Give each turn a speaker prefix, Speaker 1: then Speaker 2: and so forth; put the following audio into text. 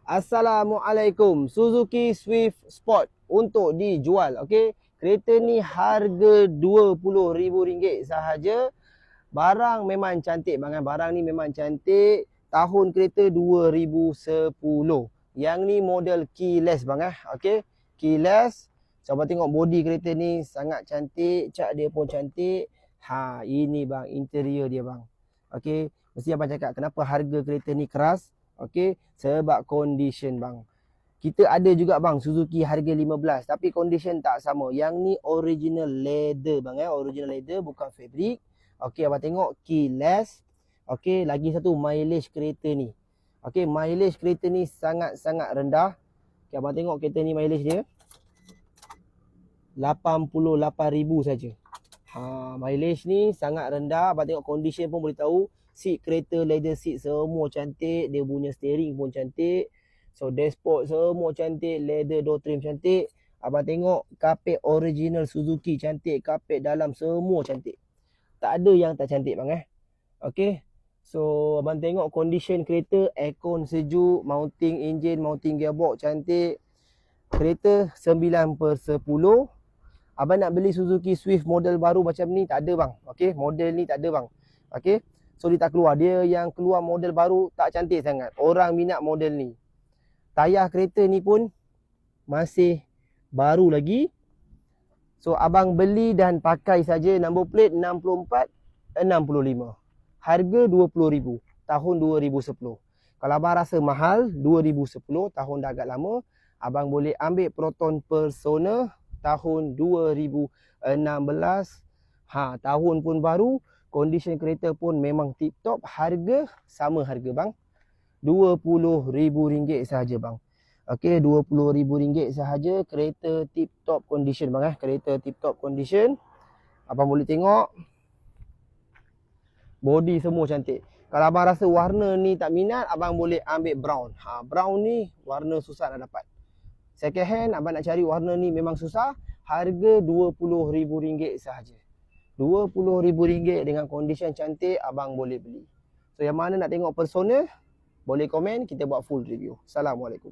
Speaker 1: Assalamualaikum. Suzuki Swift Sport untuk dijual. Okey. Kereta ni harga RM20,000 sahaja. Barang memang cantik bang. Barang ni memang cantik. Tahun kereta 2010. Yang ni model keyless bang. Okey. Keyless. So abang tengok body kereta ni sangat cantik. Cat dia pun cantik. Ini bang interior dia bang. Okey. Mesti abang cakap kenapa harga kereta ni keras. Okey, sebab condition bang. Kita ada juga bang Suzuki harga 15 tapi condition tak sama. Yang ni original leather bang original leather bukan fabric. Okey, abang tengok keyless. Okey, lagi satu mileage kereta ni. Okey, mileage kereta ni sangat-sangat rendah. Okey, abang tengok kereta ni mileage dia 88,000 saja. Mileage ni sangat rendah. Abang tengok condition pun boleh tahu. Seat kereta leather seat semua cantik. Dia punya steering pun cantik. So dashboard semua cantik. Leather door trim cantik. Abang tengok kapet original Suzuki cantik. Kapet dalam semua cantik. Tak ada yang tak cantik bang Okay. So abang tengok condition kereta. Aircon sejuk. Mounting engine, mounting gearbox cantik. Kereta 9/10. Abang nak beli Suzuki Swift model baru macam ni tak ada bang. Okay. Model ni tak ada bang. Okay. So dia tak keluar. Dia yang keluar model baru tak cantik sangat. Orang minat model ni. Tayar kereta ni pun masih baru lagi. So abang beli dan pakai saja. Number plate 6465. Harga 20,000. Tahun 2010. Kalau abang rasa mahal 2010 tahun dah agak lama, abang boleh ambil Proton Persona tahun 2016. Tahun pun baru. Condition kereta pun memang tip top. Harga sama harga bang. RM20,000 sahaja bang. Okey, RM20,000 sahaja. Kereta tip top condition bang Kereta tip top condition. Abang boleh tengok. Body semua cantik. Kalau abang rasa warna ni tak minat, abang boleh ambil brown. Brown ni warna susah nak dapat. Second hand abang nak cari warna ni memang susah. Harga RM20,000 sahaja. RM20,000 dengan condition cantik abang boleh beli. So yang mana nak tengok Persona, boleh komen, kita buat full review. Assalamualaikum.